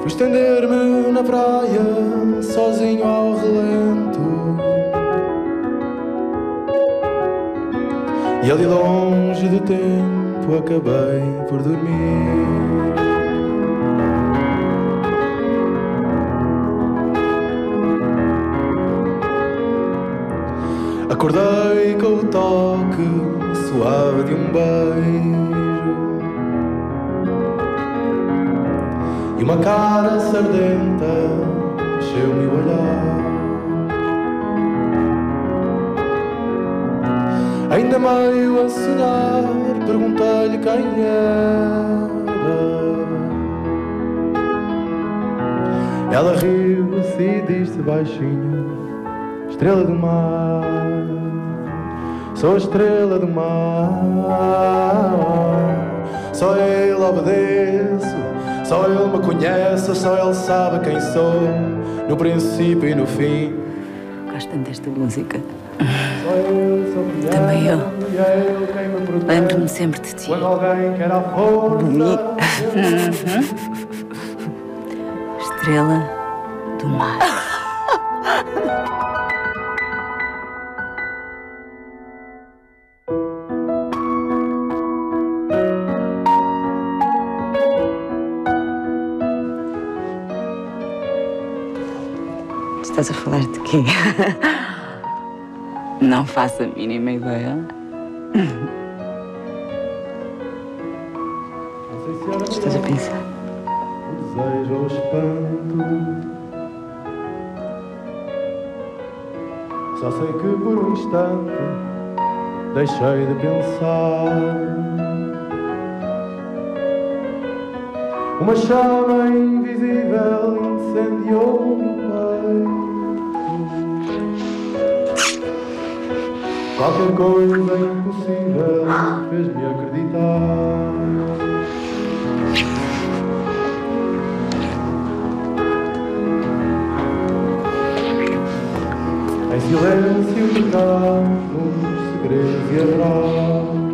Fui estender-me na praia, sozinho ao relento, e ali longe do tempo acabei por dormir. Acordei com o toque suave de um beijo e uma cara sardenta encheu-me o olhar. Ainda meio a sonhar, perguntei-lhe quem era. Ela riu-se e disse baixinho: estrela do mar, sou a estrela do mar. Só ele obedeço, só ele me conhece, só ele sabe quem sou, no princípio e no fim. Gosto tanto desta música. Também eu. Lembro-me sempre de ti. Quando alguém quer a força. Estrela do mar. Estás a falar de quê? Não faço a mínima ideia. Estás a pensar? O desejo ou o espanto. Só sei que por um instante deixei de pensar. Uma chama invisível incendiou o meu peito. Qualquer coisa impossível fez-me acreditar. Em silêncio trocamos segredos e abraços.